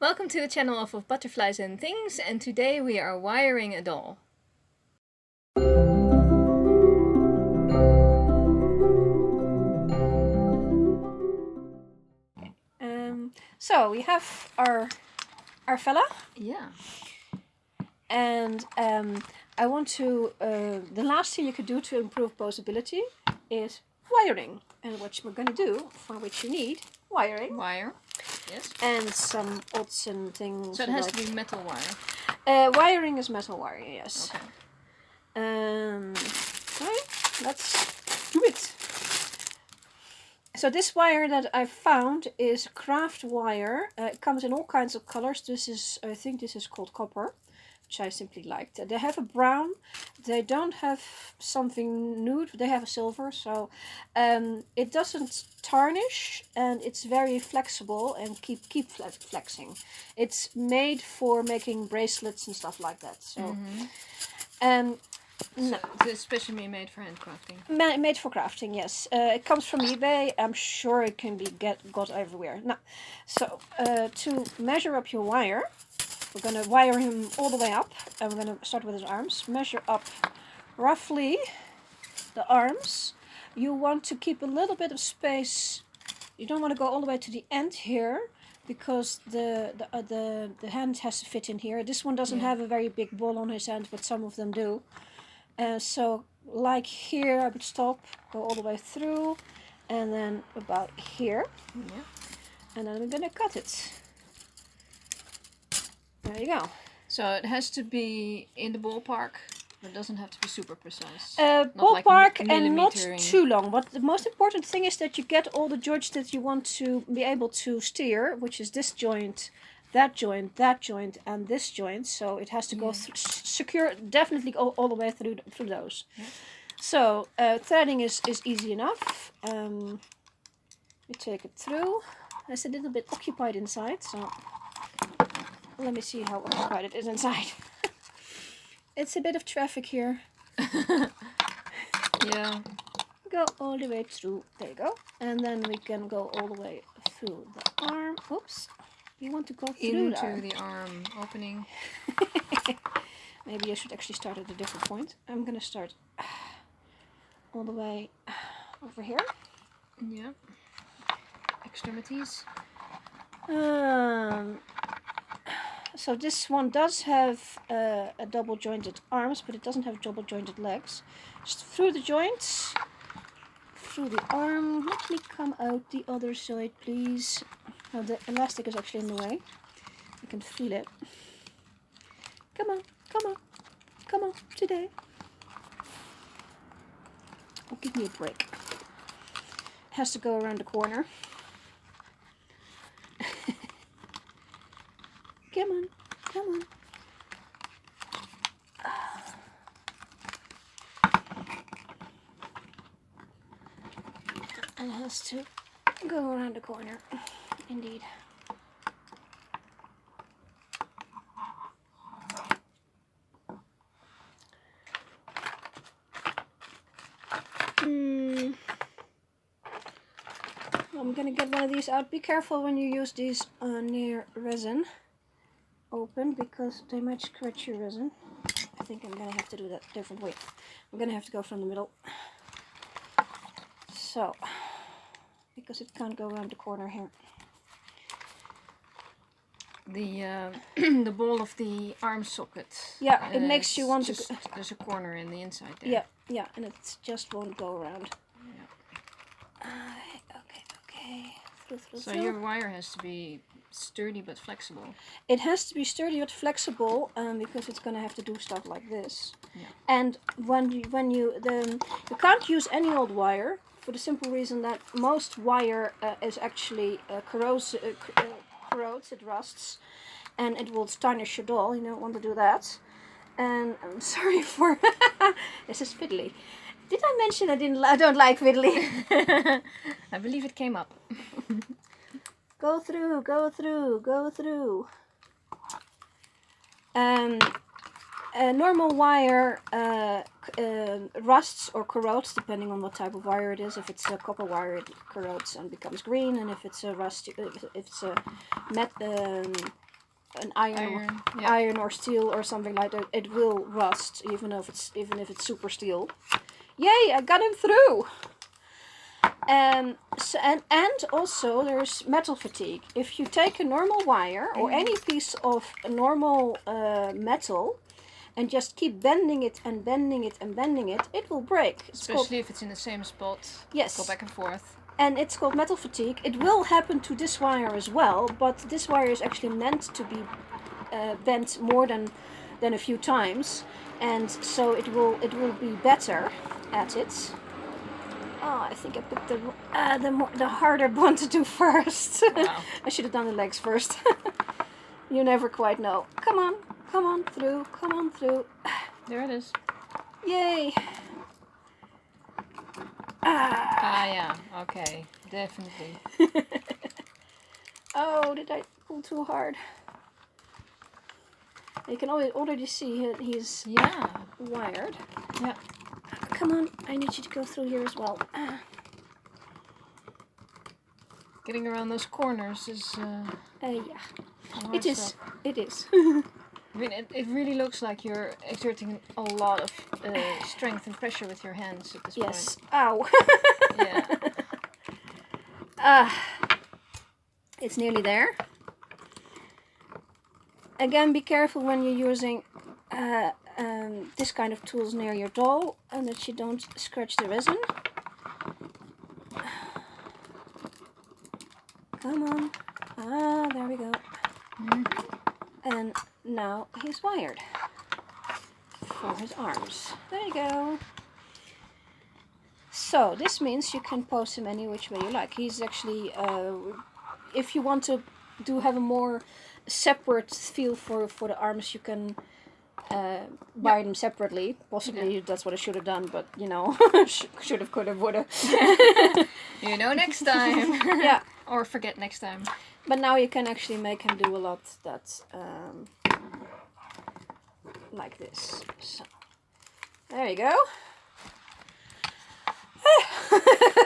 Welcome to the channel of Butterflies and Things, and today we are wiring a doll. So we have our fella. Yeah. And I want to, the last thing you could do to improve posability is wiring. And what we're going to do, for which you need wiring. Wire. Yes. And some odds and things. So it has to be metal wire. Wiring is metal wire, yes. Okay. Okay, let's do it. So this wire that I found is craft wire. It comes in all kinds of colors. This is, I think this is called copper, which I simply liked. They have a brown. They don't have something nude. They have a silver. So it doesn't tarnish, and it's very flexible and keep flexing. It's made for making bracelets and stuff like that. So. No. So it's especially made for handcrafting. Made for crafting, yes. It comes from eBay. I'm sure it can be got everywhere. Now, so to measure up your wire, we're going to wire him all the way up. And we're going to start with his arms. Measure up roughly the arms. You want to keep a little bit of space. You don't want to go all the way to the end here, because the hand has to fit in here. This one doesn't have a very big ball on his hand, but some of them do. So like here, I would stop, go all the way through, and then about here. Yeah. And then I'm gonna cut it. There you go. So it has to be in the ballpark, but it doesn't have to be super precise. Ballpark and not too long. But the most important thing is that you get all the joints that you want to be able to steer, which is this joint, that joint, and this joint. So it has to go secure, definitely all the way through those. Yeah. So threading is easy enough. You take it through. It's a little bit occupied inside, so let me see how occupied it is inside. It's a bit of traffic here. Yeah. Go all the way through. There you go. And then we can go all the way through the arm. Oops. You want to go through into the arm opening. Maybe I should actually start at a different point. I'm gonna start all the way over here. Yeah. Extremities. So this one does have a double jointed arms, but it doesn't have double jointed legs. Just through the joints, through the arm. Let me come out the other side, please. Now the elastic is actually in the way. I can feel it. Come on, come on, come on, today. Oh, give me a break. It has to go around the corner. Come on, come on. And it has to go around the corner, indeed. I'm gonna get one of these out. Be careful when you use these near resin open, because they might scratch your resin. I think I'm gonna have to do that a different way. I'm gonna have to go from the middle. So, because it can't go around the corner here. The the ball of the arm socket. Yeah, it makes you want to. There's a corner in the inside there. Yeah, yeah, and it just won't go around. Yeah. Okay. So your wire has to be sturdy but flexible. It has to be sturdy but flexible, because it's gonna have to do stuff like this. Yeah. And you can't use any old wire, for the simple reason that most wire is actually corrodes, it rusts, and it will tarnish your doll. You don't want to do that. And I'm sorry for this is fiddly. Did I mention I don't like fiddly? I believe it came up. Go through, go through, go through. Normal wire rusts or corrodes depending on what type of wire it is. If it's a copper wire, it corrodes and becomes green, and if it's a an iron or steel or something like that, it will rust even if it's super steel. Yay! I got him through. So, and also there's metal fatigue. If you take a normal wire or any piece of normal metal and just keep bending it and bending it and bending it, it will break. Especially if it's in the same spot. Yes. Go back and forth. And it's called metal fatigue. It will happen to this wire as well, but this wire is actually meant to be bent more than a few times, and so it will be better at it. Oh, I think I picked the harder one to do first. Wow. I should have done the legs first. You never quite know. Come on through, come on through. There it is. Yay! Yeah, okay, definitely. Oh, did I pull too hard? You can already see he's wired. Yeah. Come on, I need you to go through here as well. Getting around those corners is Yeah. hard stuff. It is. I mean, it really looks like you're exerting a lot of strength and pressure with your hands at this Yes. point. Ow. Yeah. It's nearly there. Again, be careful when you're using this kind of tools near your doll, and that you don't scratch the resin. Come on. There we go. And now he's wired for his arms. There you go. So this means you can pose him any which way you like. He's actually, if you want to have a more separate feel for the arms, you can buy them separately. Possibly that's what I should have done, but you know, should have, could have, would have. You know, next time. Yeah. Or forget next time. But now you can actually make him do a lot that's like this. So there you go.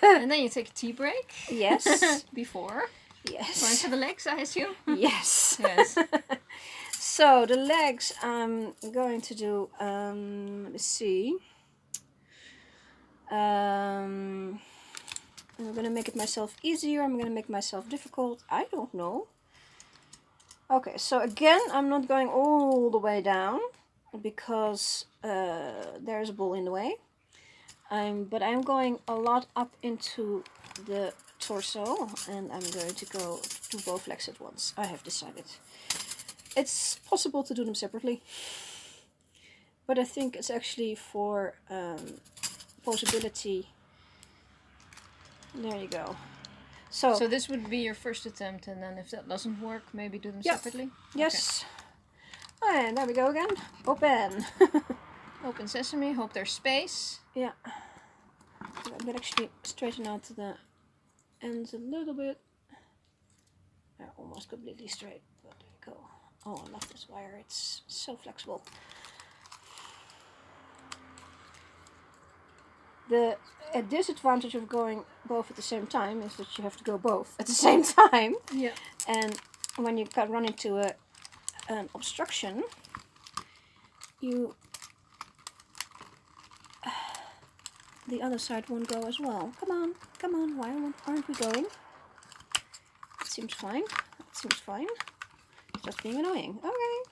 And then you take a tea break. Yes. Before. Yes. Going for the legs, I assume. Yes. Yes. So the legs I'm going to do, let's see. I'm going to make it myself easier. I'm going to make myself difficult. I don't know. Okay, so again, I'm not going all the way down because there's a ball in the way. But I'm going a lot up into the torso, and I'm going to go to both legs at once. I have decided. It's possible to do them separately, but I think it's actually for posability. There you go. So this would be your first attempt, and then if that doesn't work, maybe do them separately? Yes. Okay. And there we go again. Open. Open sesame, hope there's space. Yeah. I'm going to actually straighten out the ends a little bit. They're almost completely straight, but there we go. Oh, I love this wire. It's so flexible. The disadvantage of going both at the same time is that you have to go both at the same time. Yeah. And when you run into an obstruction, the other side won't go as well. Come on, why aren't we going? It seems fine. It seems fine. It's just being annoying. Okay.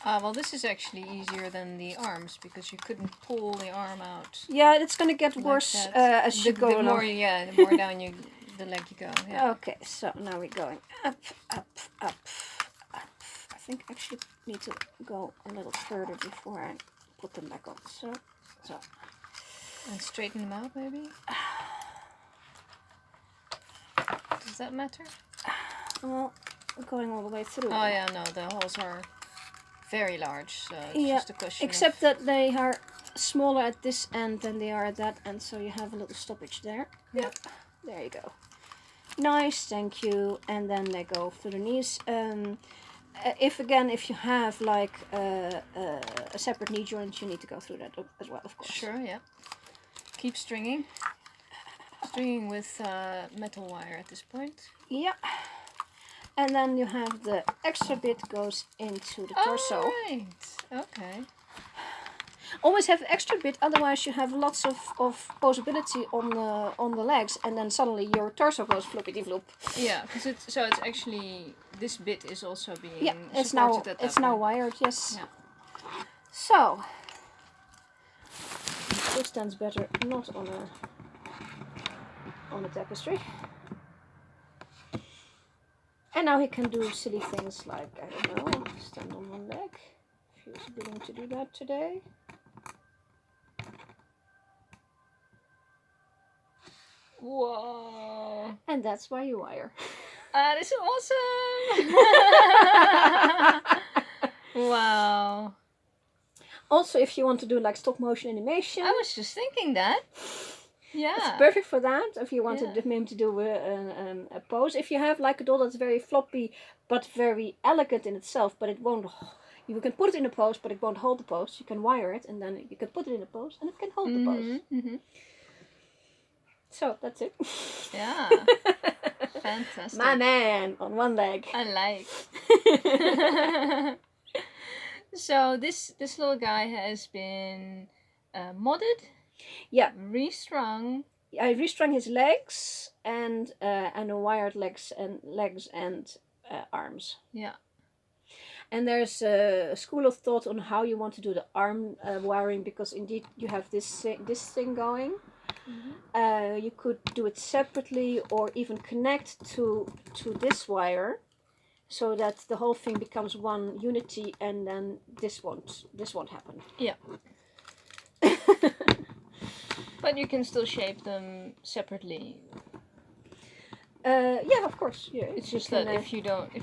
Well, this is actually easier than the arms because you couldn't pull the arm out. Yeah, it's gonna get like worse that. as you go the along. more, the more down the leg you go. Yeah. Okay, so now we're going up, up, up, up. I think I actually need to go a little further before I put them back on. So. And straighten them out, maybe? Does that matter? Well, we're going all the way through. Oh yeah, no, the holes are very large, so it's just a question except that they are smaller at this end than they are at that end, so you have a little stoppage there. Yep. There you go. Nice, thank you. And then they go through the knees. If you have like a separate knee joint, you need to go through that as well, of course. Sure, yeah. Keep stringing. Stringing with metal wire at this point. Yeah. And then you have the extra bit goes into the torso. Alright, okay. Always have extra bit, otherwise you have lots of posability on the legs, and then suddenly your torso goes floppity flop. Yeah, because it's actually, this bit is also being it's supported at that now point. wired, yes. Yeah. So this stands better not on a tapestry. And now he can do silly things like, I don't know, stand on one leg, if he was willing to do that today. Whoa! And that's why you wire. That is awesome! Wow. Also, if you want to do like stop motion animation, I was just thinking that. Yeah. it's perfect for that. If you want Yeah. him to do a pose. If you have like a doll that's very floppy but very elegant in itself, but it won't, you can put it in a pose but it won't hold the pose. You can wire it and then you can put it in a pose and it can hold the pose. Mm-hmm. So that's it. Yeah. Fantastic. My man on one leg. I like. So this little guy has been modded. Yeah. Restrung. I restrung his legs and wired legs and arms. Yeah. And there's a school of thought on how you want to do the arm wiring, because indeed you have this thing going. Mm-hmm. You could do it separately or even connect to this wire, so that the whole thing becomes one unity, and then this won't happen. Yeah. But you can still shape them separately. Yeah, of course. Yeah, It's just that if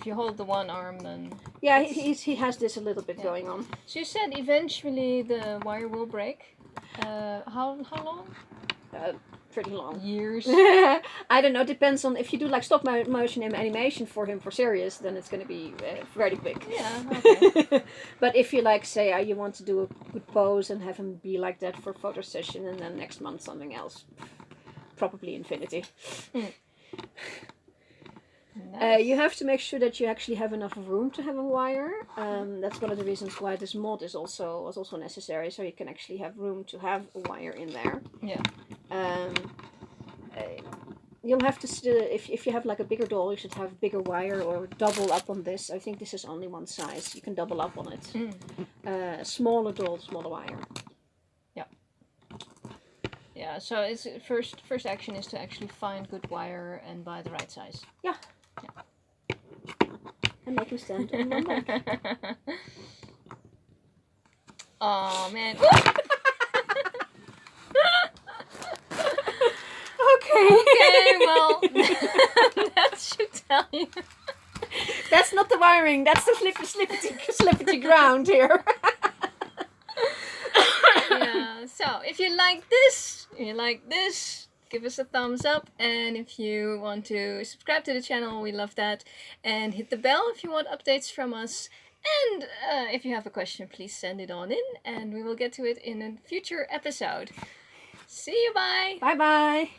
you hold the one arm, then yeah, he has this a little bit going on. So you said eventually the wire will break. How long? Pretty long. Years. I don't know. Depends on if you do like stop motion animation for him for serious, then it's going to be very quick. Yeah. Okay. But if you like say you want to do a good pose and have him be like that for a photo session, and then next month something else, probably infinity. Mm. Nice. You have to make sure that you actually have enough room to have a wire. That's one of the reasons why this mod was also necessary, so you can actually have room to have a wire in there. Yeah. You'll have to if you have like a bigger doll, you should have bigger wire or double up on this. I think this is only one size. You can double up on it. Smaller doll, smaller wire. Yeah. Yeah. So it's first action is to actually find good wire and buy the right size. Yeah. And make him stand on one leg. Oh man. Okay, well, that should tell you. That's not the wiring. That's the slippity ground here. Yeah. So if you like this, give us a thumbs up, and if you want to subscribe to the channel, we love that, and hit the bell if you want updates from us. And if you have a question, please send it on in, and we will get to it in a future episode. See you, bye. Bye bye.